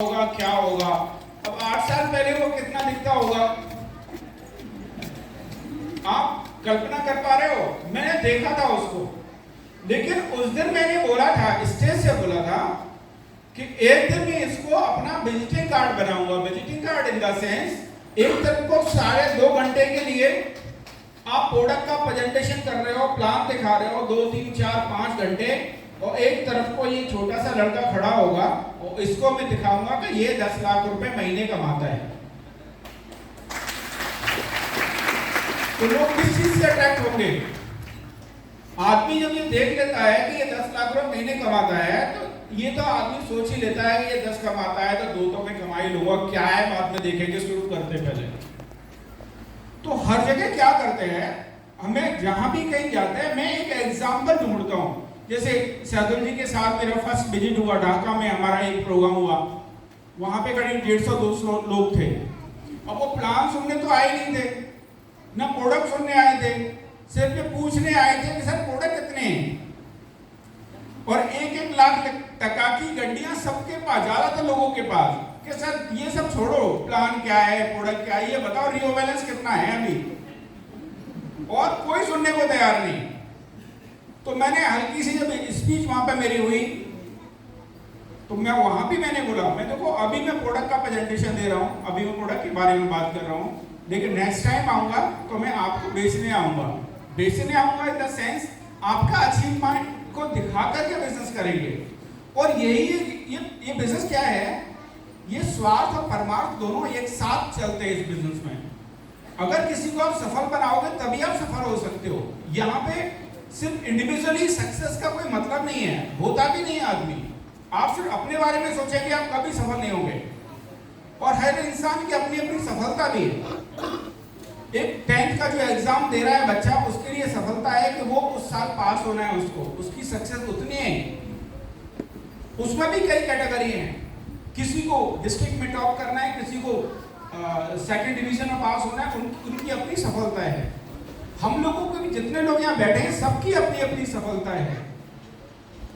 होगा क्या होगा। अब 8 साल पहले वो कितना दिखता होगा, आप कल्पना कर पा रहे हो? मैंने देखा था उसको, लेकिन उस दिन मैंने बोला था, स्टेज से बोला था कि एक दिन मैं इसको अपना विजिटिंग कार्ड बनाऊंगा। Visiting card in the sense, एक तरफ को साढ़े 2 घंटे के लिए आप प्रोडक्ट का प्रेजेंटेशन कर रहे हो, प्लान दिखा रहे हो 2, 3, 4, 5 घंटे, और एक तरफ को ये छोटा सा लड़का खड़ा होगा और इसको मैं दिखाऊंगा कि ये 10 लाख रुपए महीने कमाता है। तो लोग किस चीज से अट्रैक्ट होंगे? आदमी जब ये देख लेता है कि ये 10 लाख रुपए महीने कमाता है, तो ये तो आदमी सोच ही लेता है कि ये 10 कमाता है तो 2 तो मैं कमा ही लूंगा, क्या है बाद में देखेंगे, शुरू करते पहले। तो हर जगह क्या करते हैं, हमें जहां भी कहीं जाते हैं, मैं एक एग्जाम्पल ढूंढता हूं। जैसे सैदुल जी के साथ मेरा फर्स्ट विजिट हुआ ढाका में, हमारा एक प्रोग्राम हुआ, वहां पे करीब 150-200 लोग थे। अब वो प्लान सुनने तो आए नहीं थे, ना प्रोडक्ट सुनने आए थे, सिर्फ ये पूछने आए थे कि सर प्रोडक्ट कितने हैं, और 1-1 लाख टका की गड्डियां सबके पास, ज्यादातर लोगों के पास, कि सर ये सब छोड़ो, प्लान क्या है, प्रोडक्ट क्या है, ये बताओ रियो बैलेंस कितना है अभी, और कोई सुनने को तैयार नहीं। तो मैंने हल्की सी जब स्पीच वहां पे मेरी हुई, तो मैं वहां भी मैंने बोला, मैं देखो अभी मैं प्रोडक्ट का प्रेजेंटेशन दे रहा हूं, अभी मैं प्रोडक्ट के बारे में बात कर रहा हूं, लेकिन नेक्स्ट टाइम आऊंगा तो मैं आपको बेचने आऊंगा इन द सेंस आपका अचीवमेंट को दिखा करके बिजनेस करेंगे। और यही ये बिजनेस क्या है, ये स्वार्थ और परमार्थ दोनों एक साथ चलते हैं इस बिजनेस में। अगर किसी को आप सफल बनाओगे तभी आप सफल हो सकते हो। यहाँ पे सिर्फ इंडिविजुअली सक्सेस का कोई मतलब नहीं है, होता भी नहीं है आदमी। आप सिर्फ अपने बारे में सोचेंगे आप कभी सफल नहीं होंगे, और हर इंसान की अपनी अपनी सफलता भी है। एक 10th का जो एग्जाम दे रहा है बच्चा, उसके लिए सफलता है कि वो उस साल पास होना है, उसको उसकी सक्सेस उतनी है। उसमें भी कई कैटेगरी हैं, किसी को डिस्ट्रिक्ट में टॉप करना है, किसी को सेकंड डिवीजन में पास होना है, उनकी अपनी सफलता है। हम लोगों को भी, जितने लोग यहाँ बैठे हैं, सबकी अपनी अपनी सफलता है।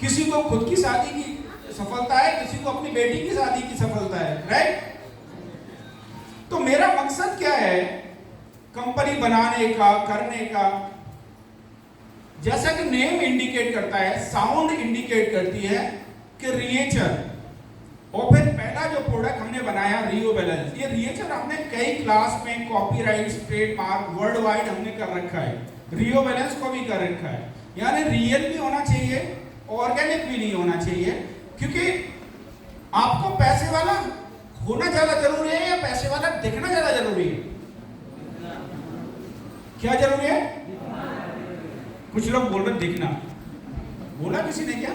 किसी को खुद की शादी की सफलता है, किसी को अपनी बेटी की शादी की सफलता है, राइट? तो मेरा मकसद क्या है कंपनी बनाने का, करने का, जैसा कि नेम इंडिकेट करता है, साउंड इंडिकेट करती है कि रिएचर। और फिर पहला जो प्रोडक्ट हमने बनाया रियो बैलेंस, ये रिएचर हमने कई क्लास में कॉपीराइट, ट्रेडमार्क, वर्ल्ड वाइड हमने कर रखा है, रियो बैलेंस को भी कर रखा है। यानी रियल भी होना चाहिए, ऑर्गेनिक भी नहीं होना चाहिए, क्योंकि आपको पैसे वाला होना ज्यादा जरूरी है या पैसे वाला दिखना ज्यादा जरूरी है? क्या जरूरी है? कुछ लोग बोल रहे दिखना, बोला किसी ने क्या?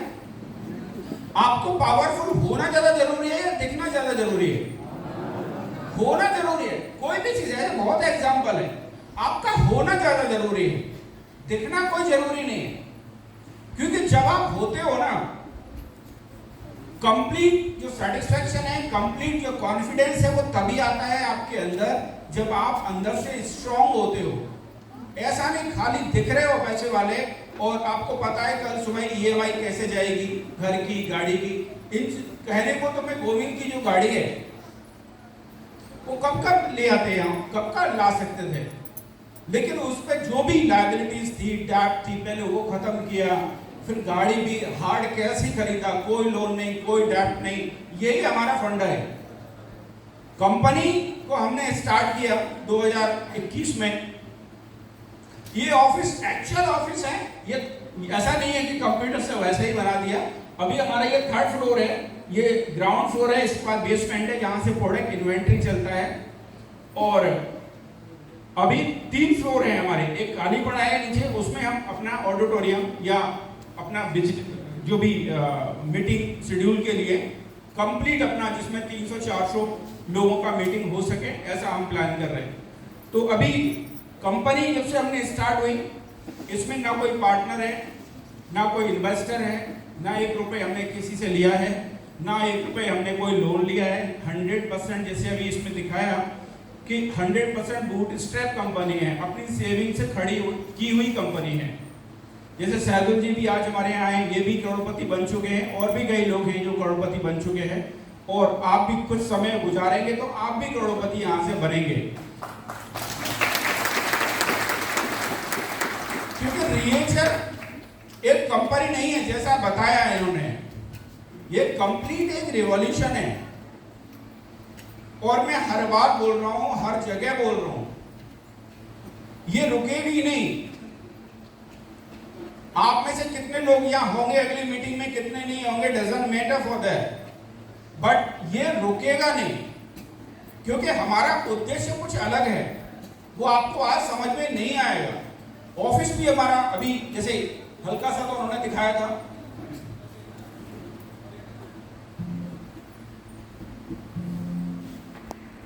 आपको पावरफुल होना ज्यादा जरूरी है या दिखना ज्यादा जरूरी है? होना जरूरी है। कोई भी चीज है, बहुत एग्जांपल है, आपका होना ज्यादा जरूरी है, दिखना कोई जरूरी नहीं है। क्योंकि जब आप होते हो ना, कंप्लीट जो सेटिस्फैक्शन है, कंप्लीट जो कॉन्फिडेंस है, वो तभी आता है आपके अंदर जब आप अंदर से स्ट्रांग होते हो। ऐसा नहीं खाली दिख रहे हो पैसे वाले, और आपको पता है कल सुबह EMI कैसे जाएगी, घर की, गाड़ी की। इन कहने को तो मैं गोविंद की जो गाड़ी है वो कब ले आते हैं, हम कब ला सकते थे, लेकिन उस पर जो भी लायबिलिटीज थी, डेट थी, पहले वो खत्म किया, फिर गाड़ी भी हार्ड कैश ही खरीदा, कोई लोन नहीं, कोई डेट नहीं। यही हमारा फंडा है। कंपनी को हमने स्टार्ट किया 2021 में। ये ऑफिस एक्चुअल ऑफिस है, ये ऐसा नहीं है कि कंप्यूटर से वैसे ही बना दिया। अभी हमारा ये 3rd फ्लोर है, ये ग्राउंड फ्लोर है, इसके बाद बेसमेंट है जहां से प्रोडक्ट इन्वेंट्री चलता है, और अभी 3 फ्लोर है हमारे। एक खाली पड़ा है नीचे, उसमें हम अपना ऑडिटोरियम या अपना जो भी मीटिंग शेड्यूल के लिए कंप्लीट अपना, जिसमें 300-400 लोगों का मीटिंग हो सके, ऐसा हम प्लान कर रहे हैं। तो अभी कंपनी जब से हमने स्टार्ट हुई, इसमें ना कोई पार्टनर है, ना कोई इन्वेस्टर है, ना 1 रुपये हमने किसी से लिया है, ना 1 रुपये हमने कोई लोन लिया है। 100%, जैसे अभी इसमें दिखाया कि 100% बूटस्ट्रैप कंपनी है, अपनी सेविंग से खड़ी की हुई कंपनी है। जैसे सैदुल जी भी आज हमारे यहाँ आए, ये भी करोड़पति बन चुके हैं, और भी कई लोग हैं जो करोड़पति बन चुके हैं। और आप भी कुछ समय गुजारेंगे तो आप भी करोड़पति यहां से बनेंगे। क्योंकि रिएचर एक कंपनी नहीं है जैसा बताया है इन्होंने, ये कंप्लीट एक रिवॉल्यूशन है। और मैं हर बार बोल रहा हूं, हर जगह बोल रहा हूं, ये रुकेगी नहीं। आप में से कितने लोग यहां होंगे अगली मीटिंग में, कितने नहीं होंगे, doesn't matter for that, but ये रुकेगा नहीं। क्योंकि हमारा उद्देश्य कुछ अलग है, वो आपको आज समझ में नहीं आएगा। ऑफिस भी हमारा अभी जैसे हल्का सा तो उन्होंने दिखाया था,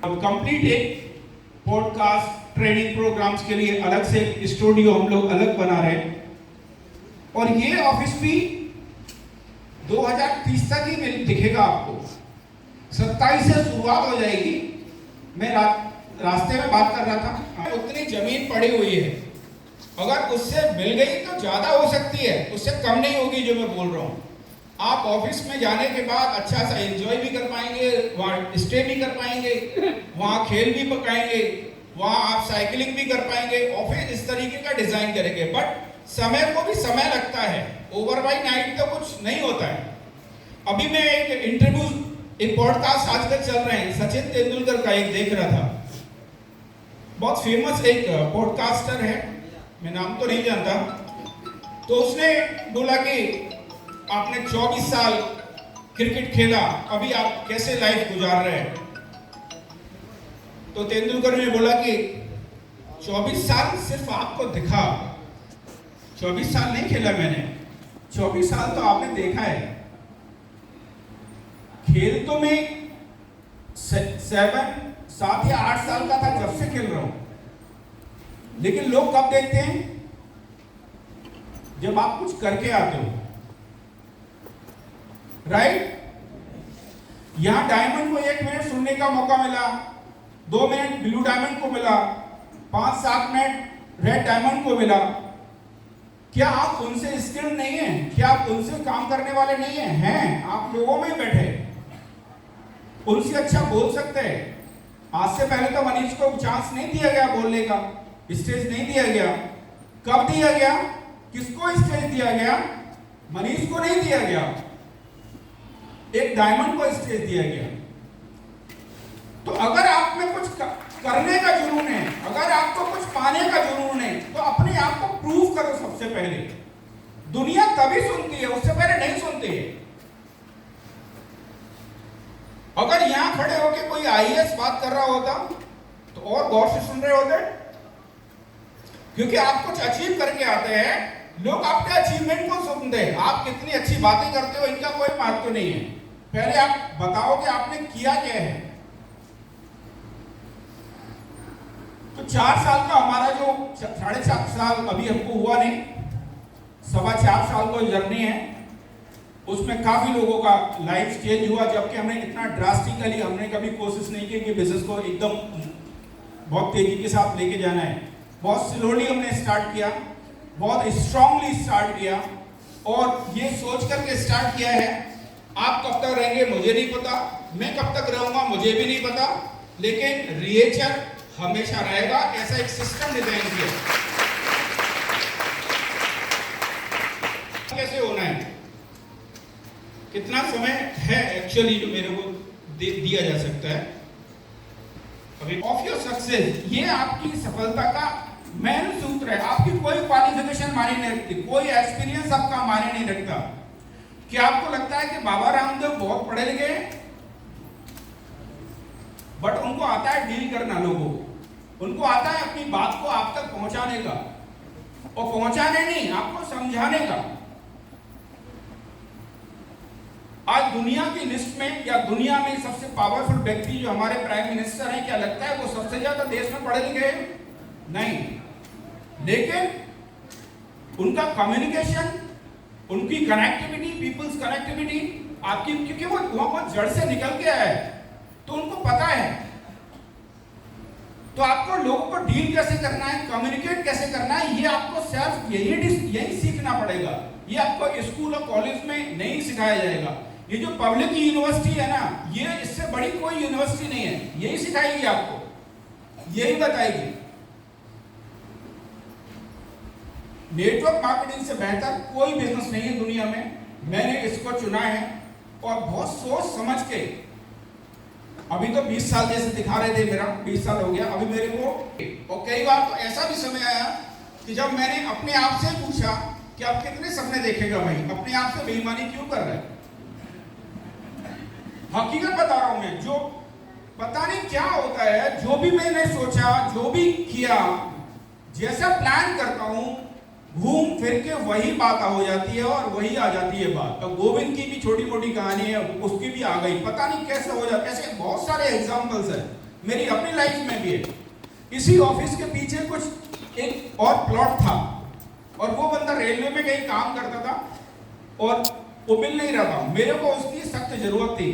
अब कंप्लीट एक पॉडकास्ट ट्रेनिंग प्रोग्राम्स के लिए अलग से स्टूडियो हम लोग अलग बना रहे हैं। और ये ऑफिस भी 2030 तक ही दिखेगा आपको, 27 से शुरुआत हो जाएगी। मैं रास्ते में बात कर रहा था, उतनी जमीन पड़ी हुई है, अगर उससे मिल गई तो ज्यादा हो सकती है, उससे कम नहीं होगी जो मैं बोल रहा हूँ। आप ऑफिस में जाने के बाद अच्छा सा एंजॉय भी कर पाएंगे, वहाँ स्टे भी कर पाएंगे, वहाँ खेल भी पकाएंगे, वहाँ आप साइकिलिंग भी कर पाएंगे। ऑफिस इस तरीके का डिजाइन करेंगे, बट समय को भी समय लगता है, ओवर बाई नाइट तो कुछ नहीं होता है। अभी मैं एक इंटरव्यू, एक पॉडकास्ट आजकल चल रहे हैं, सचिन तेंदुलकर का एक देख रहा था, बहुत फेमस एक पॉडकास्टर है, मैं नाम तो नहीं जानता। तो उसने बोला कि आपने 24 साल क्रिकेट खेला, अभी आप कैसे लाइफ गुजार रहे हैं? तो तेंदुलकर ने बोला कि 24 साल सिर्फ आपको दिखा, 24 साल नहीं खेला मैंने, 24 साल तो आपने देखा है। खेल तो मैं 7 या 8 साल का था जब से खेल रहा हूं, लेकिन लोग कब देखते हैं? जब आप कुछ करके आते हो, राइट? यहां डायमंड को 1 मिनट सुनने का मौका मिला, 2 मिनट ब्लू डायमंड को मिला, 5-7 मिनट रेड डायमंड को मिला। क्या आप उनसे स्किल्ड नहीं हैं? क्या आप उनसे काम करने वाले नहीं हैं? हैं, आप लोगों में बैठे, उनसे अच्छा बोल सकते हैं। आज से पहले तो मनीष को चांस नहीं दिया गया बोलने का, स्टेज नहीं दिया गया। कब दिया गया? किसको स्टेज दिया गया? मनीष को नहीं दिया गया, एक डायमंड को स्टेज दिया गया। तो अगर आप में कुछ करने का जुनून है, अगर आपको कुछ पाने का जुनून है, तो अपने आप को प्रूव करो सबसे पहले। दुनिया तभी सुनती है, उससे पहले नहीं सुनती है। अगर यहां खड़े होकर कोई आईएएस बात कर रहा होता तो और गौर से सुन रहे होते, क्योंकि आप कुछ अचीव करके आते हैं, लोग आपके अचीवमेंट को सुनते हैं। आप कितनी अच्छी बातें करते हो इनका कोई महत्व नहीं है, पहले आप बताओ कि आपने किया क्या है। तो 4 साल का हमारा जो 4.5 साल अभी हमको हुआ नहीं, 4.25 साल का जर्नी है, उसमें काफी लोगों का लाइफ चेंज हुआ। जबकि हमने इतना ड्रास्टिकली हमने कभी कोशिश नहीं की कि बिजनेस को एकदम बहुत तेजी के साथ लेके जाना है। बहुत स्लोली हमने स्टार्ट किया, बहुत स्ट्रांगली स्टार्ट किया, और ये सोच करके स्टार्ट किया है। आप कब तक रहेंगे मुझे नहीं पता, मैं कब तक रहूंगा मुझे भी नहीं पता, लेकिन रिएचर हमेशा रहेगा। ऐसा एक सिस्टम डिजाइन किया, कैसे होना है, कितना समय है एक्चुअली जो मेरे को दिया जा सकता है। अभी ऑफ योर सक्सेस, ये आपकी सफलता का मेन सूत्र है। आपकी कोई क्वालिफिकेशन मायने नहीं रखती, कोई एक्सपीरियंस आपका मायने नहीं रखता। क्या आपको लगता है कि बाबा रामदेव बहुत पढ़े लिखे हैं, बट उनको आता है डील करना लोगों को, उनको आता है अपनी बात को आप तक पहुंचाने का, और पहुंचाने नहीं, आपको समझाने का। आज दुनिया की लिस्ट में या दुनिया में सबसे पावरफुल व्यक्ति जो हमारे प्राइम मिनिस्टर हैं, क्या लगता है वो सबसे ज्यादा देश में पढ़े लिखे हैं? नहीं, लेकिन उनका कम्युनिकेशन, उनकी कनेक्टिविटी, पीपल्स कनेक्टिविटी आपकी, क्योंकि वो वहां जड़ से निकल के आया है, तो उनको पता है। तो आपको लोगों को डील कैसे करना है, कम्युनिकेट कैसे करना है, ये आपको सेल्फ यही सीखना पड़ेगा। ये आपको स्कूल और कॉलेज में नहीं सिखाया जाएगा, ये जो पब्लिक यूनिवर्सिटी है ना, ये इससे बड़ी कोई यूनिवर्सिटी नहीं है। यही सिखाएगी आपको, यही बताएगी। नेटवर्क मार्केटिंग से बेहतर कोई बिजनेस नहीं है दुनिया में। मैंने इसको चुना है और बहुत सोच समझ के। अभी तो 20 साल जैसे दिखा रहे थे, मेरा 20 साल हो गया अभी मेरे को। और कई बार तो ऐसा भी समय आया कि जब मैंने अपने आप से पूछा कि आप कितने सपने देखेगा भाई, अपने आप से बेईमानी क्यों कर रहे हैं। हकीकत बता रहा हूं मैं, जो पता नहीं क्या होता है, जो भी मैंने सोचा, जो भी किया, जैसा प्लान करता हूं, घूम फिर के वही बात हो जाती है और वही आ जाती है बात। तो गोविंद की भी छोटी मोटी कहानी है, उसकी भी आ गई, पता नहीं कैसे हो जाता। ऐसे बहुत सारे एग्जांपल्स हैं, मेरी अपनी लाइफ में भी है। इसी ऑफिस के पीछे कुछ एक और प्लॉट था और वो बंदा रेलवे में कहीं काम करता था और वो मिल नहीं रहा था। मेरे को उसकी सख्त जरूरत थी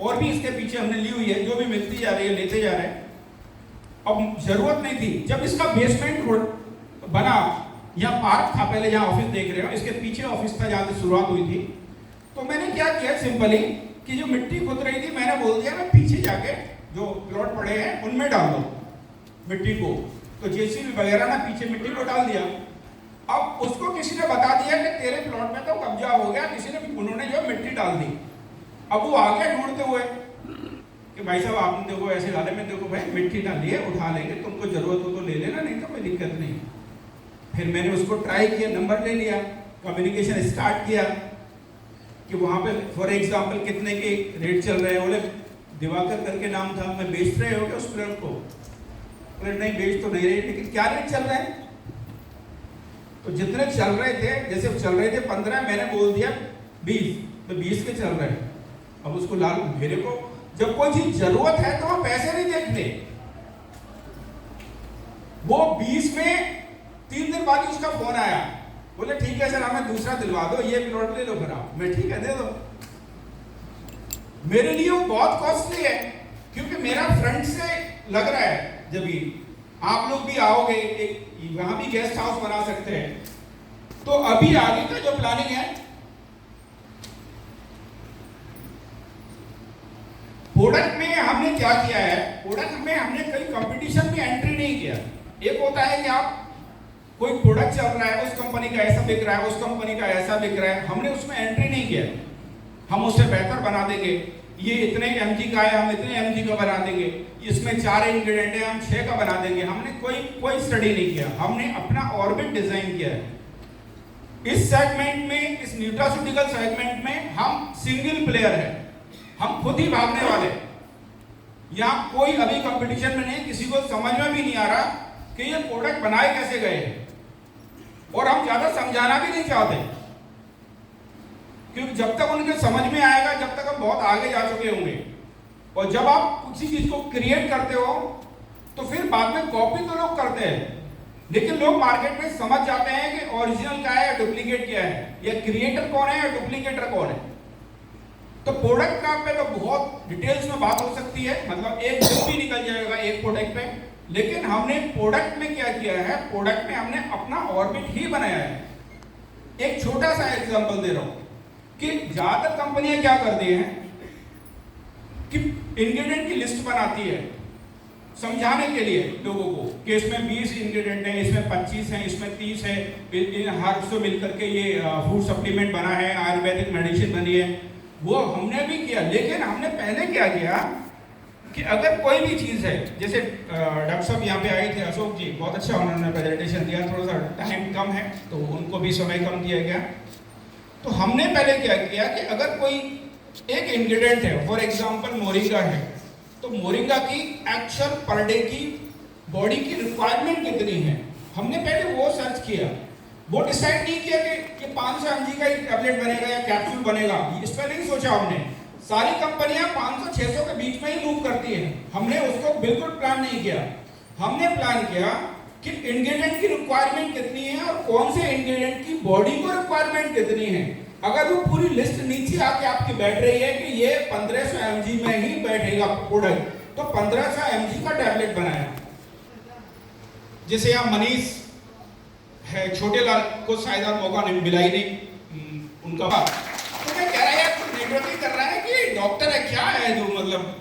और भी इसके पीछे हमने ली हुई है, जो भी मिलती जा रही है लेते जा रहे हैं। अब जरूरत नहीं थी। जब इसका बेसमेंट बना, यहाँ पार्क था पहले, जहाँ ऑफिस देख रहे हो, इसके पीछे ऑफिस था जहाँ से शुरुआत हुई थी। तो मैंने क्या किया सिंपली कि जो मिट्टी खुद रही थी, मैंने बोल दिया ना पीछे जाके जो प्लॉट पड़े हैं उनमें डाल दो मिट्टी को। तो जेसीबी वगैरह ना पीछे मिट्टी को डाल दिया। अब उसको किसी ने बता दिया कि तेरे प्लॉट में तो कब्जा हो गया, किसी ने, उन्होंने जो मिट्टी डाल दी। अब वो आ गया ढूंढते हुए कि भाई साहब आपने देखो ऐसे डाले में, देखो भाई मिट्टी डाली है, उठा लेंगे, तुमको जरूरत हो तो ले लेना, नहीं तो कोई दिक्कत नहीं। फिर मैंने उसको ट्राई किया, नंबर ले लिया, कम्युनिकेशन स्टार्ट किया कि वहाँ पे फॉर एग्जांपल कितने के रेट चल रहे हैं। बोले दिवाकर करके नाम था, मैं बेच रहे हो क्या उस प्लॉट को? बोले नहीं बेच तो नहीं रहे, लेकिन क्या रेट चल रहे हैं? तो जितने चल रहे थे, जैसे चल रहे थे 15, मैंने बोल दिया 20, तो 20 के चल रहे हैं। अब उसको लाल, मेरे को जब कोई चीज जरूरत है तो वो पैसे नहीं देखते। वो 20 में 3 दिन बाद उसका फोन आया, बोले ठीक है सर हमें दूसरा दिलवा दो, ये प्लॉट ले लो फिर आप। मैं ठीक है दे दो। मेरे लिए वो बहुत कॉस्टली है क्योंकि मेरा फ्रंट से लग रहा है। जब भी आप लोग भी आओगे, एक वहां भी गेस्ट हाउस बना सकते हैं। तो अभी आगे का जो प्लानिंग है, प्रोडक्ट में हमने क्या किया है, प्रोडक्ट में हमने कई कंपटीशन में एंट्री नहीं किया। एक होता है कि आप कोई प्रोडक्ट चल रहा है, उस कंपनी का ऐसा बिक रहा है, उस कंपनी का ऐसा बिक रहा है, हमने उसमें एंट्री नहीं किया। हम उससे बेहतर बना देंगे, ये इतने mg का है हम इतने mg का बना देंगे, इसमें 4 इंग्रेडिएंट है हम 6 का बना देंगे। हमने कोई स्टडी नहीं किया, हमने अपना ऑर्बिट डिजाइन किया है। इस सेगमेंट में, इस न्यूट्रास्यूटिकल सेगमेंट में हम सिंगल प्लेयर है, हम खुद ही भागने वाले। यहाँ कोई अभी कंपटीशन में नहीं, किसी को समझ में भी नहीं आ रहा कि ये प्रोडक्ट बनाए कैसे गए, और हम ज्यादा समझाना भी नहीं चाहते क्योंकि जब तक उनके समझ में आएगा, जब तक हम बहुत आगे जा चुके होंगे। और जब आप किसी चीज को क्रिएट करते हो तो फिर बाद में कॉपी तो लोग करते हैं, लेकिन लोग मार्केट में समझ जाते हैं कि ओरिजिनल क्या है या डुप्लीकेट क्या है, या क्रिएटर कौन है या डुप्लीकेटर कौन है। तो प्रोडक्ट का पे तो बहुत डिटेल्स में बात हो सकती है, मतलब एक दिन भी निकल जाएगा एक प्रोडक्ट पे। लेकिन हमने प्रोडक्ट में क्या किया है, प्रोडक्ट में हमने अपना ऑर्बिट ही बनाया है। एक छोटा सा एग्जांपल दे रहा हूं कि ज्यादातर कंपनियां क्या करती हैं कि इंग्रेडिएंट की लिस्ट बनाती है समझाने के लिए लोगों को कि इसमें 20 इंग्रेडिएंट हैं, इसमें 25 हैं, इसमें 30 है, इन हर्ब्स से मिलकर के ये फूड सप्लीमेंट बना है, आयुर्वेदिक मेडिसिन बनी है। वो हमने भी किया, लेकिन हमने पहले क्या किया कि अगर कोई भी चीज़ है, जैसे डॉक्टर साहब यहाँ पे आए थे, अशोक जी, बहुत अच्छा उन्होंने प्रेजेंटेशन दिया, थोड़ा सा टाइम कम है तो उनको भी समय कम दिया गया। तो हमने पहले क्या किया कि अगर कोई एक इंग्रेडिएंट है, फॉर एग्जांपल मोरिंगा है, तो मोरिंगा की एक्चुअल पर डे की बॉडी की रिक्वायरमेंट कितनी है, हमने पहले वो सर्च किया। वो डिसाइड नहीं किया कि 500 mg का टैबलेट बनेगा या कैप्सूल बनेगा, इस पर नहीं सोचा हमने। सारी कंपनियां 500-600 के बीच में ही मूव करती हैं, हमने उसको बिल्कुल प्लान नहीं किया। हमने प्लान किया कि इंग्रेडिएंट की रिक्वायरमेंट कितनी है और कौन से इंग्रेडिएंट की बॉडी को रिक्वायरमेंट कितनी है। अगर वो पूरी लिस्ट नीचे आके आपकी बैठ रही है कि ये 1500 mg में ही बैठेगा प्रोडक्ट, तो 1500 mg का टैबलेट बनाया। जैसे यहाँ मनीष है, छोटे लाल को शायद मौका नहीं मिला ही नहीं उनका। तो मैं कह रहा यार प्रति कर रहा है कि डॉक्टर है क्या है जो मतलब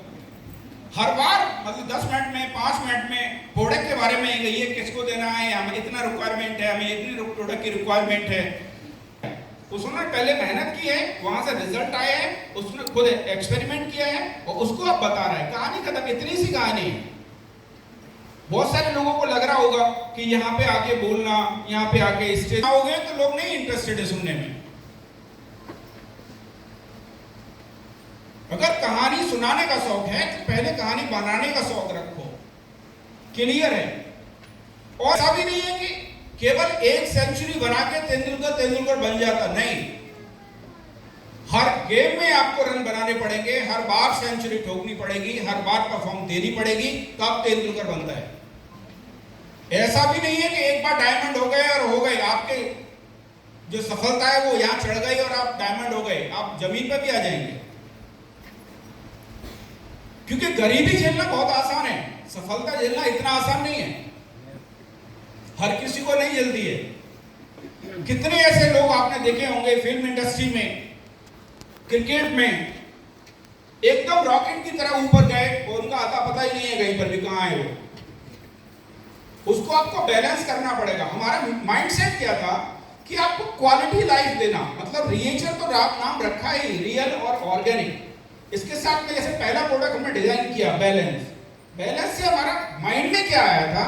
हर बार मतलब 10 मिनट में 5 मिनट में प्रोडक्ट के बारे में ये किसको देना है, हमें इतना रिक्वायरमेंट है, हमें इतनी प्रोडक्ट की रिक्वायरमेंट है। उसने पहले मेहनत की है, वहां से रिजल्ट आया है, उसने खुद एक्सपेरिमेंट किया है और उसको अब बता रहा है। कहानी खत्म, इतनी सी कहानी है। बहुत सारे लोगों को लग रहा होगा कि यहाँ पे आके बोलना, यहाँ पे आके स्टेज हो गए तो लोग नहीं इंटरेस्टेड है सुनने में। अगर कहानी सुनाने का शौक है तो पहले कहानी बनाने का शौक रखो। क्लियर है? और ऐसा भी नहीं है कि केवल एक सेंचुरी बना के तेंदुलकर बन जाता, नहीं। हर गेम में आपको रन बनाने पड़ेंगे, हर बार सेंचुरी ठोकनी पड़ेगी, हर बार परफॉर्म देनी पड़ेगी, तब तेंदुलकर बनता है। ऐसा भी नहीं है कि एक बार डायमंड हो गए और हो गए, आपके जो सफलता है वो यहां चढ़ गई और आप डायमंड हो गए, आप जमीन पर भी आ जाएंगे। क्योंकि गरीबी झेलना बहुत आसान है, सफलता झेलना इतना आसान नहीं है, हर किसी को नहीं जल्दी है। कितने ऐसे लोग आपने देखे होंगे फिल्म इंडस्ट्री में, क्रिकेट में, एकदम रॉकेट की तरह ऊपर गए और उनका आता पता ही नहीं है कहीं पर भी कहां है वो। उसको आपको बैलेंस करना पड़ेगा। हमारा माइंडसेट क्या था कि आपको क्वालिटी लाइफ देना, मतलब रिएचर तो नाम रखा ही, रियल और ऑर्गेनिक। इसके साथ में जैसे पहला प्रोडक्ट हमने डिजाइन किया बैलेंस से हमारा माइंड में क्या आया था,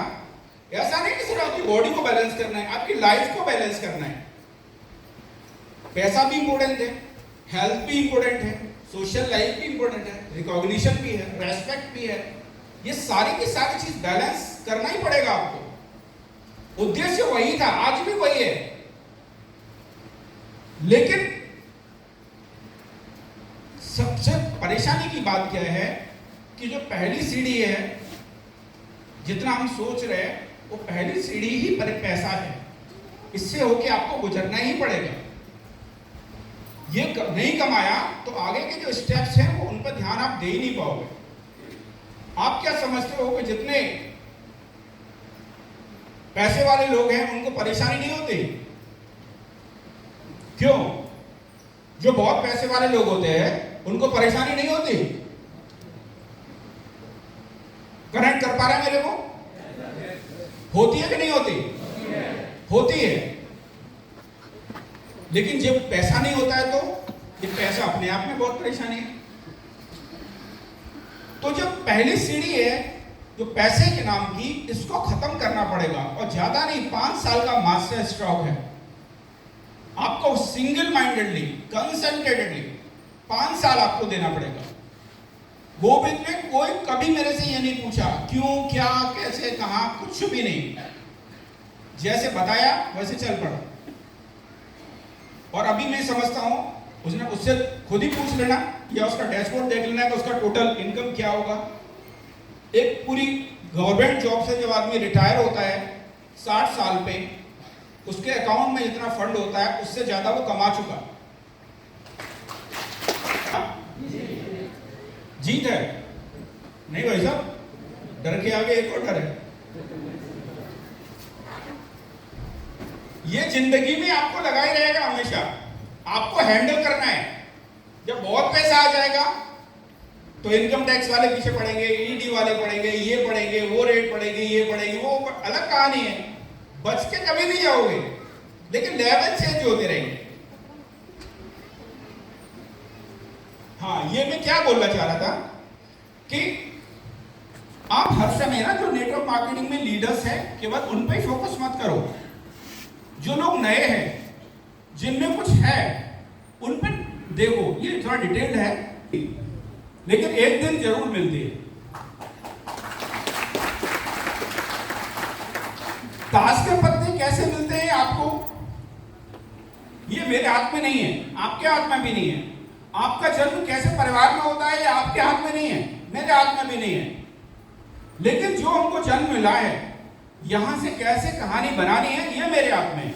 ऐसा नहीं कि सिर्फ आपकी बॉडी को बैलेंस करना है, आपकी लाइफ को बैलेंस करना है। पैसा भी इंपॉर्टेंट है, हेल्थ भी इंपॉर्टेंट है, सोशल लाइफ भी इंपॉर्टेंट है, रिकॉग्निशन भी है, रेस्पेक्ट भी है। ये सारी की सारी चीज बैलेंस करना ही पड़ेगा आपको। उद्देश्य वही था, आज भी वही है। लेकिन सबसे परेशानी की बात क्या है कि जो पहली सीढ़ी है, जितना हम सोच रहे हैं वो पहली सीढ़ी ही पर पैसा है, इससे होके आपको गुजरना ही पड़ेगा। ये नहीं कमाया तो आगे के जो स्टेप्स हैं वो उन पर ध्यान आप दे ही नहीं पाओगे। आप क्या समझते हो कि जितने पैसे वाले लोग हैं उनको परेशानी नहीं होती? क्यों? जो बहुत पैसे वाले लोग होते हैं उनको परेशानी नहीं होती? कनेक्ट कर पा रहे हैं मेरे को? होती है कि नहीं होती? होती है। लेकिन जब पैसा नहीं होता है तो ये पैसा अपने आप में बहुत परेशानी है। तो जब पहली सीढ़ी है जो पैसे के नाम की, इसको खत्म करना पड़ेगा। और ज्यादा नहीं, 5 साल का मास्टर स्ट्रोक है। आपको सिंगल माइंडेडली, कंसंट्रेटेडली 5 साल आपको देना पड़ेगा। गोविंद ने कोई कभी मेरे से ये नहीं पूछा क्यों, क्या, कैसे, कहां, कुछ भी नहीं। जैसे बताया वैसे चल पड़ा। और अभी मैं समझता हूं उससे खुद ही पूछ लेना या उसका डैशबोर्ड देख लेना कि उसका टोटल इनकम क्या होगा। एक पूरी गवर्नमेंट जॉब से जब आदमी रिटायर होता है 60 साल पे, उसके अकाउंट में जितना फंड होता है उससे ज्यादा वो कमा चुका। जीत है नहीं भाई साहब? डर के आगे एक और डर है। ये जिंदगी में आपको लगा ही रहेगा हमेशा। आपको हैंडल करना है। जब बहुत पैसा आ जाएगा तो इनकम टैक्स वाले पीछे पड़ेंगे, ईडी वाले पड़ेंगे, ये पड़ेंगे, वो रेट पड़ेगी, ये पड़ेगी, वो अलग कहानी है। बच के कभी नहीं जाओगे, लेकिन लेवल चेंज होते रहेंगे। हाँ, ये मैं क्या बोलना चाह रहा था कि आप हर समय ना जो नेटवर्क मार्केटिंग में लीडर्स हैं केवल उन पे फोकस मत करो। जो लोग नए हैं, जिनमें कुछ है, उन पे देखो। ये थोड़ा डिटेल्ड है लेकिन एक दिन जरूर मिलती है। ताश के पत्ते कैसे मिलते हैं आपको, ये मेरे हाथ में नहीं है, आपके हाथ में भी नहीं है। आपका जन्म कैसे परिवार में होता है ये आपके हाथ में नहीं है, मेरे हाथ में भी नहीं है। लेकिन जो हमको जन्म मिला है, यहां से कैसे कहानी बनानी है, ये मेरे हाथ में है।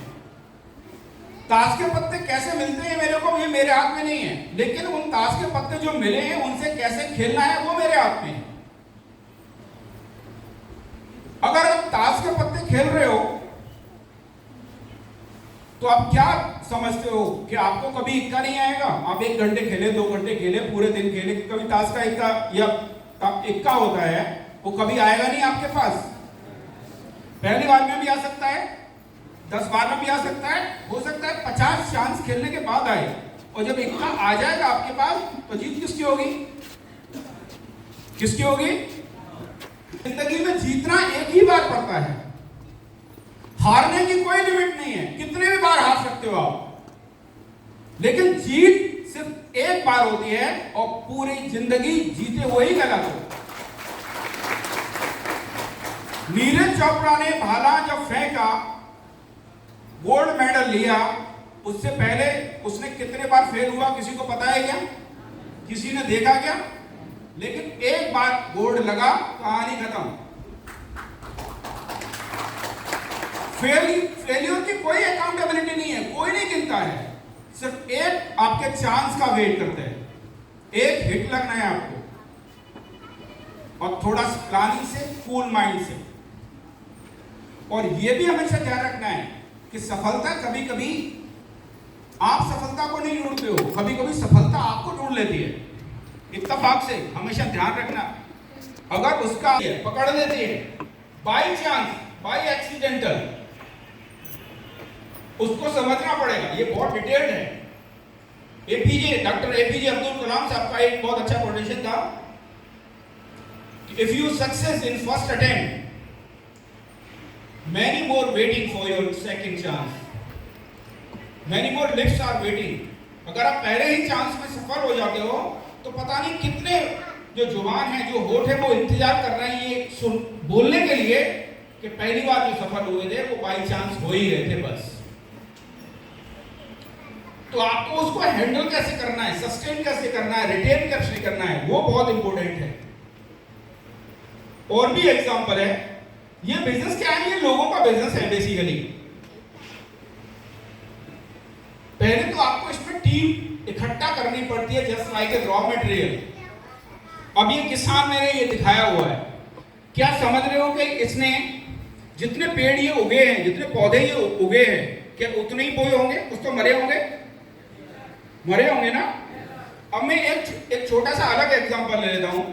ताश के पत्ते कैसे मिलते हैं मेरे को, ये मेरे हाथ में नहीं है। लेकिन उन ताश के पत्ते जो मिले हैं उनसे कैसे खेलना है वो मेरे हाथ में है। अगर आप ताश के पत्ते खेल रहे हो तो आप क्या समझते हो कि आपको कभी इक्का नहीं आएगा? आप 1 घंटे खेले, 2 घंटे खेले, पूरे दिन खेले, कभी ताश का इक्का या इक्का होता है, वो कभी आएगा नहीं आपके पास। पहली बार में भी आ सकता है, 10 बार में भी आ सकता है, हो सकता है 50 चांस खेलने के बाद आए। और जब इक्का आ जाएगा आपके पास तो जीत किसकी होगी? किसकी होगी? जिंदगी में जीतना एक ही बार पड़ता है, हारने की कोई लिमिट नहीं है, कितने भी बार हार सकते हो आप, लेकिन जीत सिर्फ एक बार होती है और पूरी जिंदगी जीते हुए ही गलत हो। नीरज चोपड़ा ने भाला जब फेंका, गोल्ड मेडल लिया, उससे पहले उसने कितने बार फेल हुआ किसी को पता है क्या? किसी ने देखा क्या? लेकिन एक बार गोल्ड लगा, कहानी खत्म। फेलियर की कोई अकाउंटेबिलिटी नहीं है, कोई नहीं गिनता है, सिर्फ एक आपके चांस का वेट करते हैं, एक हिट लगना है आपको, और थोड़ा प्लानिंग से, कूल माइंड से। और यह भी हमेशा ध्यान रखना है कि सफलता कभी कभी आप सफलता को नहीं ढूंढते हो, कभी कभी सफलता आपको ढूंढ लेती है। इत्तेफाक से हमेशा ध्यान रखना, अगर उसका पकड़ लेती है बाई चांस, बाई एक्सीडेंटल, उसको समझना पड़ेगा। ये बहुत डिटेल्ड है। डॉक्टर एपीजे अब्दुल कलाम साहब का एक बहुत अच्छा कोटेशन था, if you success in first attempt, many more waiting for your second chance, many more lips are waiting। अगर आप पहले ही चांस में सफल हो जाते हो तो पता नहीं कितने जो जुबान है, जो होठ है, वो इंतजार कर रहे हैं ये बोलने के लिए कि पहली बार जो सफल हुए थे वो बाई चांस हो ही गए थे बस। तो आपको उसको हैंडल कैसे करना है, सस्टेन कैसे करना है, रिटेन कैसे करना है, वो बहुत इंपॉर्टेंट है। और भी एग्जांपल है, ये बिजनेस क्या है? ये लोगों का बिजनेस है बेसिकली। पहले तो आपको इसमें टीम इकट्ठा करनी पड़ती है, just like a raw material. अब ये किसान मैंने ये दिखाया हुआ है, क्या समझ रहे हो कि इसने जितने पेड़ ये उगे हैं, जितने पौधे ये उगे हैं, क्या उतने ही बोए होंगे? कुछ तो मरे होंगे, मरे होंगे ना। अब मैं एक छोटा सा अलग एग्जांपल ले लेता हूं।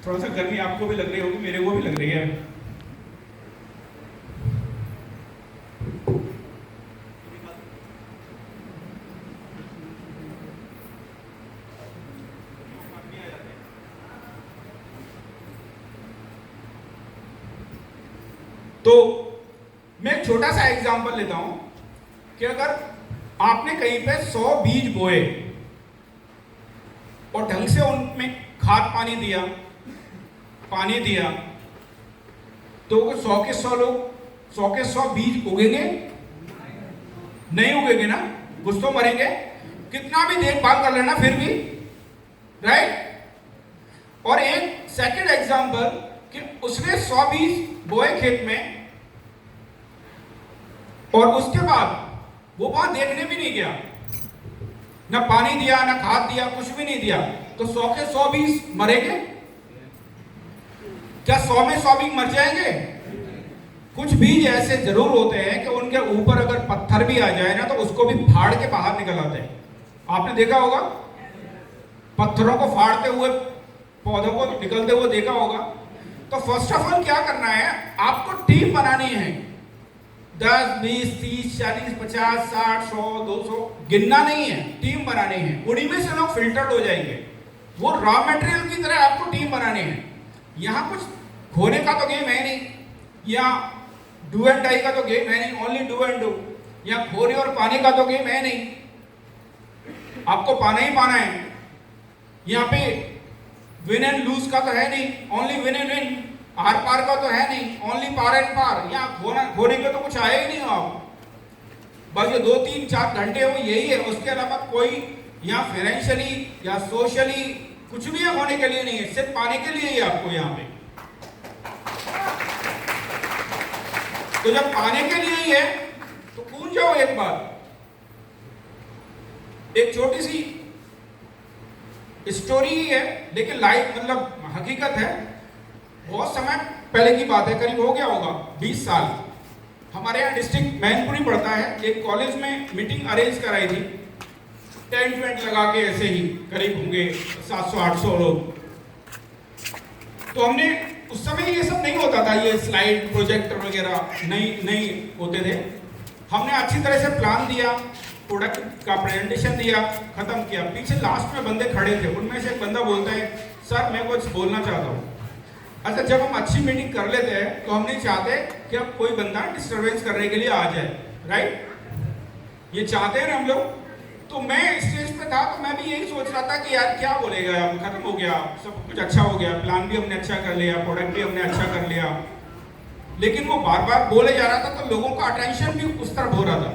थोड़ा सा गर्मी आपको भी लग रही होगी, मेरे को भी लग रही है। तो मैं एक छोटा सा एग्जांपल लेता हूं कि अगर आपने कहीं पे 100 बीज बोए और ढंग से उनमें खाद पानी दिया, तो 100 के 100 लोग, 100 के 100 बीज उगेंगे? नहीं उगेंगे ना, कुछ तो मरेंगे। कितना भी देखभाल कर लेना फिर भी, राइट। और एक सेकंड एग्जांपल कि उसने 100 बीज बोए खेत में और उसके बाद वो वहां देखने भी नहीं गया, ना पानी दिया, ना खाद दिया, कुछ भी नहीं दिया, तो 100 के 100 बीज मरेंगे क्या? 100 में 100 बीज मर जाएंगे? कुछ बीज ऐसे जरूर होते हैं कि उनके ऊपर अगर पत्थर भी आ जाए ना तो उसको भी फाड़ के बाहर निकल आते हैं। आपने देखा होगा, पत्थरों को फाड़ते हुए पौधों को निकलते हुए देखा होगा। तो फर्स्ट ऑफ ऑल क्या करना है, आपको टीम बनानी है। 10, 20, 30, 40, 50, 60, 100, 200 गिनना नहीं है, टीम बनानी है। उन्हीं में से लोग फिल्टर्ड हो जाएंगे। वो रॉ मटेरियल की तरह आपको टीम बनानी है। यहाँ कुछ खोने का तो गेम है नहीं, या डू एंड डाई का तो गेम है नहीं, ओनली डू एंड डू। या खोने और पाने का तो गेम है नहीं, आपको पाना ही पाना है। यहाँ पे विन एंड लूज का तो है नहीं, ओनली विन एंड विन। आर पार का तो है नहीं, ओनली पार एंड पार। यहाँ खोने के तो कुछ आया ही नहीं हो आप, बस ये 2, 3, 4 घंटे हो, यही है। उसके अलावा कोई यहाँ फाइनेंशियली या सोशली कुछ भी होने के लिए नहीं है, सिर्फ पाने के लिए ही आपको यहाँ पे। तो जब पाने के लिए ही है तो कूद जाओ एक बार। एक छोटी सी स्टोरी ही है, लेकिन लाइफ मतलब हकीकत है। बहुत समय पहले की बात है, करीब हो गया होगा 20 साल। हमारे यहाँ डिस्ट्रिक्ट मैनपुरी पड़ता है, एक कॉलेज में मीटिंग अरेंज कराई थी, टेंट वेंट लगा के, ऐसे ही करीब होंगे 700-800 लोग। तो हमने उस समय ये सब नहीं होता था, ये स्लाइड प्रोजेक्टर वगैरह नहीं होते थे। हमने अच्छी तरह से प्लान दिया, प्रोडक्ट का प्रेजेंटेशन दिया, खत्म किया। पीछे लास्ट में बंदे खड़े थे, उनमें से एक बंदा बोलता है, सर मैं कुछ बोलना चाहता हूँ। अच्छा, जब हम अच्छी मीटिंग कर लेते हैं तो हम नहीं चाहते कि अब कोई बंदा डिस्टर्बेंस करने के लिए आ जाए, राइट? ये चाहते हैं ना हम लोग। तो मैं स्टेज पे था तो मैं भी यही सोच रहा था कि यार क्या बोलेगा, अब खत्म हो गया, सब कुछ अच्छा हो गया, प्लान भी हमने अच्छा कर लिया, प्रोडक्ट भी हमने अच्छा कर लिया। लेकिन वो बार बार बोले जा रहा था तो लोगों का अटेंशन भी उस तरफ हो रहा था।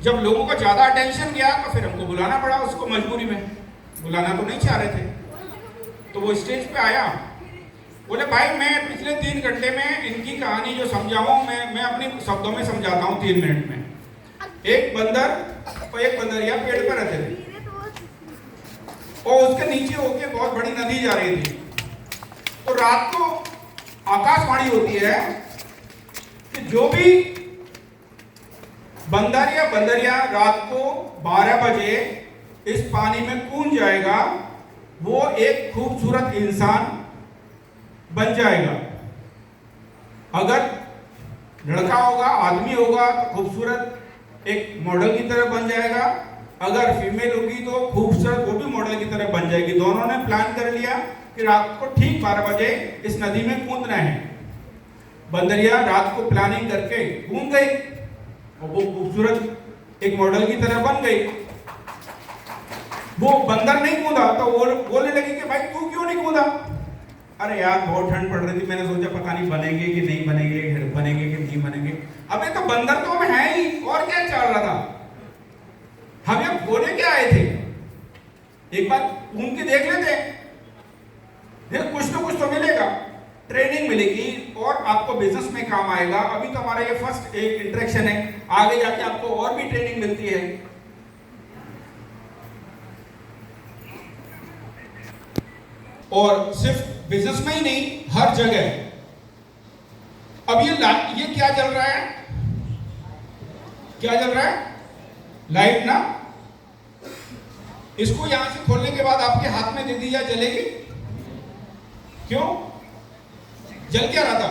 जब लोगों का ज्यादा अटेंशन गया तो फिर हमको बुलाना पड़ा उसको, मजबूरी में। बुलाना तो नहीं चाह रहे थे। तो वो स्टेज पे आया, बोले भाई मैं पिछले 3 घंटे में इनकी कहानी जो समझाऊं, मैं अपने शब्दों में समझाता हूं 3 मिनट में। एक बंदर और एक बंदरिया पेड़ पर रहते थे और उसके नीचे होके बहुत बड़ी नदी जा रही थी। तो रात को आकाशवाणी होती है कि जो भी बंदर या बंदरिया रात को 12 बजे इस पानी में कूद जाएगा, वो एक खूबसूरत इंसान बन जाएगा। अगर लड़का होगा, आदमी होगा तो खूबसूरत एक मॉडल की तरह बन जाएगा, अगर फीमेल होगी तो खूबसूरत वो भी मॉडल की तरह बन जाएगी। दोनों ने प्लान कर लिया कि रात को ठीक 12 बजे इस नदी में कूदना है। बंदरिया रात को प्लानिंग करके कूद गई और वो खूबसूरत एक मॉडल की तरह बन गई। वो बंदर नहीं कूदा तो वो बोलने लगी कि भाई तू क्यों नहीं कूदा? अरे यार बहुत ठंड पड़ रही थी, मैंने सोचा पता नहीं बनेंगे कि नहीं बनेंगे, बनेंगे कि नहीं बनेंगे। अबे तो बंदर तो हम है ही, और क्या चल रहा था? हम ये बोले क्या आए थे? एक बार घूम के देख लेते, कुछ ना कुछ तो मिलेगा, ट्रेनिंग मिलेगी और आपको बिजनेस में काम आएगा। अभी तो हमारा ये फर्स्ट एक इंटरेक्शन है, आगे जाके आपको और भी ट्रेनिंग मिलती है। और सिर्फ बिजनेस में ही नहीं, हर जगह। अब ये क्या चल रहा है? क्या चल रहा है? लाइट ना, इसको यहां से खोलने के बाद आपके हाथ में दे दी जाए, जलेगी? क्यों? जल क्या रहा था?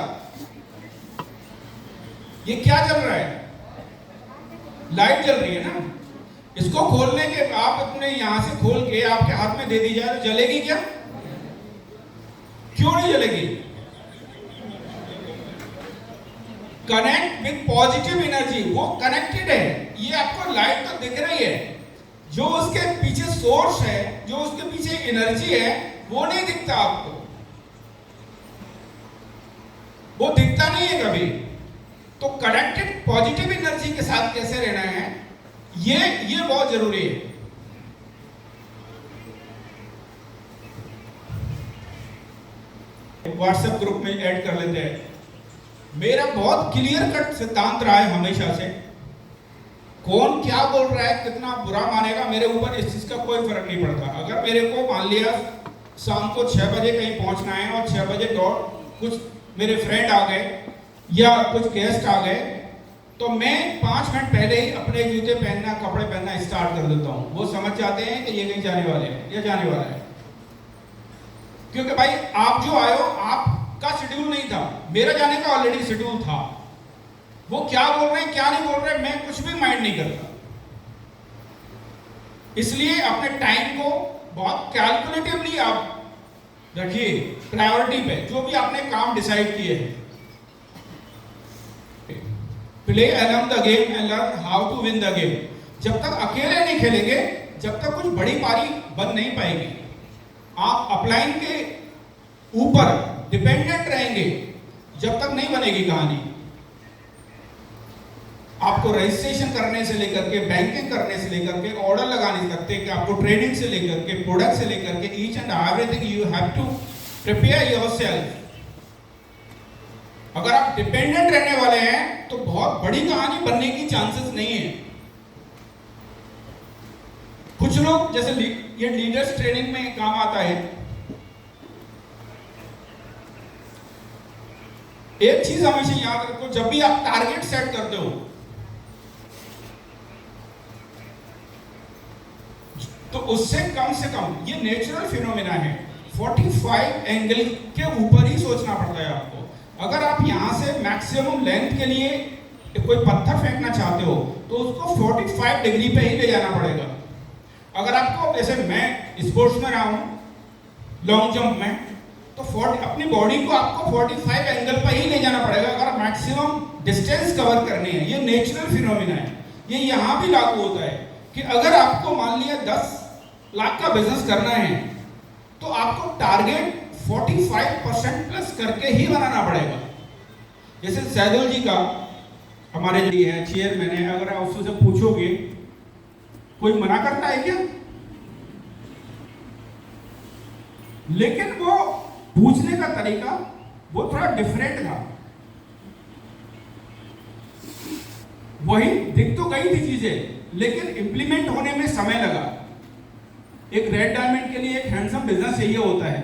ये क्या चल रहा है? लाइट जल रही है ना। इसको खोलने के आप अपने यहां से खोल के आपके हाथ में दे दी जाए तो जलेगी क्या? क्यों नहीं जलेगी? कनेक्ट विद पॉजिटिव एनर्जी, वो कनेक्टेड है। ये आपको लाइट तो दिख रही है, जो उसके पीछे सोर्स है, जो उसके पीछे एनर्जी है, वो नहीं दिखता आपको, वो दिखता नहीं है कभी। तो कनेक्टेड पॉजिटिव एनर्जी के साथ कैसे रहना है, ये बहुत जरूरी है। व्हाट्सएप ग्रुप में ऐड कर लेते हैं। मेरा बहुत क्लियर कट सिद्धांत रहा है हमेशा से, कौन क्या बोल रहा है, कितना बुरा मानेगा, मेरे ऊपर इस चीज का कोई फर्क नहीं पड़ता। अगर मेरे को मान लिया शाम को 6 बजे कहीं पहुंचना है और 6 बजे डॉट कुछ मेरे फ्रेंड आ गए या कुछ गेस्ट आ गए, तो मैं 5 मिनट पहले ही अपने जूते पहनना, कपड़े पहनना स्टार्ट कर देता हूँ। वो समझ जाते हैं कि ये कहीं जाने वाले हैं, ये जाने वाला है। क्योंकि भाई आप जो आए हो, आपका शेड्यूल नहीं था, मेरा जाने का ऑलरेडी शेड्यूल था। वो क्या बोल रहे हैं क्या नहीं बोल रहे, मैं कुछ भी माइंड नहीं करता। इसलिए अपने टाइम को बहुत कैलकुलेटिवली आप रखिए, प्रायोरिटी पे, जो भी आपने काम डिसाइड किए हैं। Play along the game and learn how to win the game. जब तक अकेले नहीं खेलेंगे, जब तक कुछ बड़ी पारी बन नहीं पाएगी। आप अपलाइन के ऊपर डिपेंडेंट रहेंगे, जब तक नहीं बनेगी कहानी। आपको रजिस्ट्रेशन करने से लेकर के, बैंकिंग करने से लेकर के, ऑर्डर लगाने तक के, आपको ट्रेनिंग से लेकर के, प्रोडक्ट से लेकर के, each and everything you have to prepare yourself. अगर आप डिपेंडेंट रहने वाले हैं तो बहुत बड़ी कहानी बनने की चांसेस नहीं है। कुछ लोग जैसे ये लीडर्स ट्रेनिंग में काम आता है, एक चीज हमेशा याद रखो, जब भी आप टारगेट सेट करते हो तो उससे कम ये नेचुरल फिनोमेना है, 45 एंगल के ऊपर ही सोचना पड़ता है आपको। अगर आप यहां से मैक्सिमम लेंथ के लिए कोई पत्थर फेंकना चाहते हो तो उसको 45 डिग्री पे ही ले जाना पड़ेगा। अगर आपको, जैसे मैं स्पोर्ट्स में रहा हूं लॉन्ग जंप में, तो अपनी बॉडी को आपको 45 एंगल पर ही ले जाना पड़ेगा अगर मैक्सिमम डिस्टेंस कवर करनी है। ये नेचुरल फिनोमिना है, ये यहां भी लागू होता है कि अगर आपको मान लिया 10 लाख का बिजनेस करना है तो आपको टारगेट 45% प्लस करके ही बनाना पड़ेगा। जैसे सैदुल जी का, हमारे जो है चेयरमैन है, अगर आप उससे पूछोगे कोई मना करता है क्या? लेकिन वो पूछने का तरीका वो थोड़ा डिफरेंट था। वही दिख तो गई थी चीजें, लेकिन इंप्लीमेंट होने में समय लगा। एक रेड डायमंड के लिए एक हैंडसम बिजनेस चाहिए होता है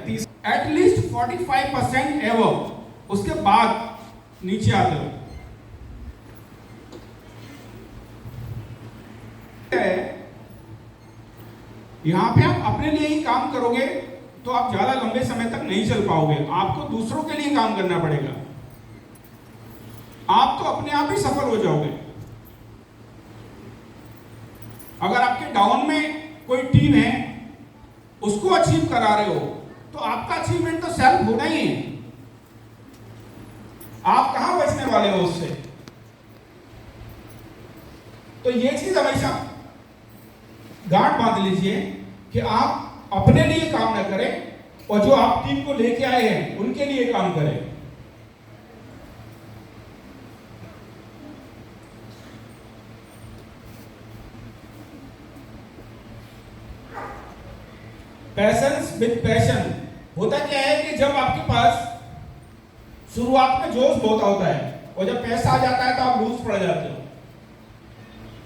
एटलीस्ट 45% एवं, उसके बाद नीचे आते हो। यहां पे आप अपने लिए ही काम करोगे तो आप ज्यादा लंबे समय तक नहीं चल पाओगे, आपको दूसरों के लिए काम करना पड़ेगा। आप तो अपने आप ही सफल हो जाओगे। अगर आपके डाउन में कोई टीम है, उसको अचीव करा रहे हो, तो आपका अचीवमेंट तो सेल्फ होना ही है। आप कहां बचने वाले हो उससे? तो ये चीज हमेशा गांठ बांध लीजिए कि आप अपने लिए काम न करें और जो आप टीम को लेके आए हैं उनके लिए काम करें। पैशंस विद पैशन होता क्या है कि जब आपके पास शुरुआत में जोश बहुत होता है और जब पैसा आ जाता है तो आप लूज पड़ जाते हो।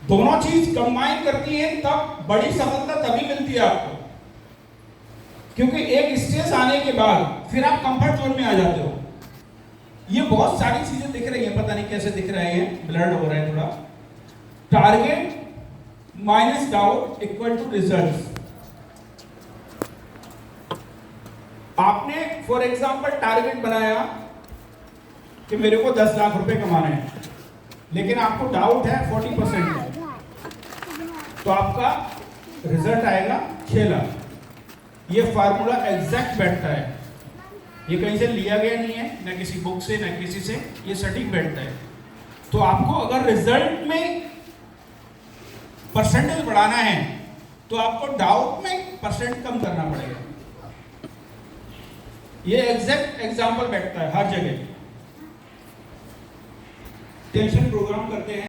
दोनों चीज कंबाइन करती है तब बड़ी सफलता तभी मिलती है आपको, क्योंकि एक स्टेज आने के बाद फिर आप कंफर्ट जोन में आ जाते हो। ये बहुत सारी चीजें दिख रही हैं, पता नहीं कैसे दिख रहे हैं, ब्लर्ड हो रहा है थोड़ा। Target minus doubt equal to result. आपने फॉर एग्जांपल टारगेट बनाया कि मेरे को 10 लाख रुपए कमाने हैं, लेकिन आपको डाउट है 40% का, तो आपका रिजल्ट आएगा 6 लाख। ये फार्मूला एग्जैक्ट बैठता है, ये कहीं से लिया गया नहीं है, ना किसी बुक से ना किसी से, ये सटीक बैठता है। तो आपको अगर रिजल्ट में परसेंटेज बढ़ाना है तो आपको डाउट में परसेंट कम करना पड़ेगा। ये एग्जैक्ट एग्जाम्पल बैठता है हर जगह। टेंशन प्रोग्राम करते हैं।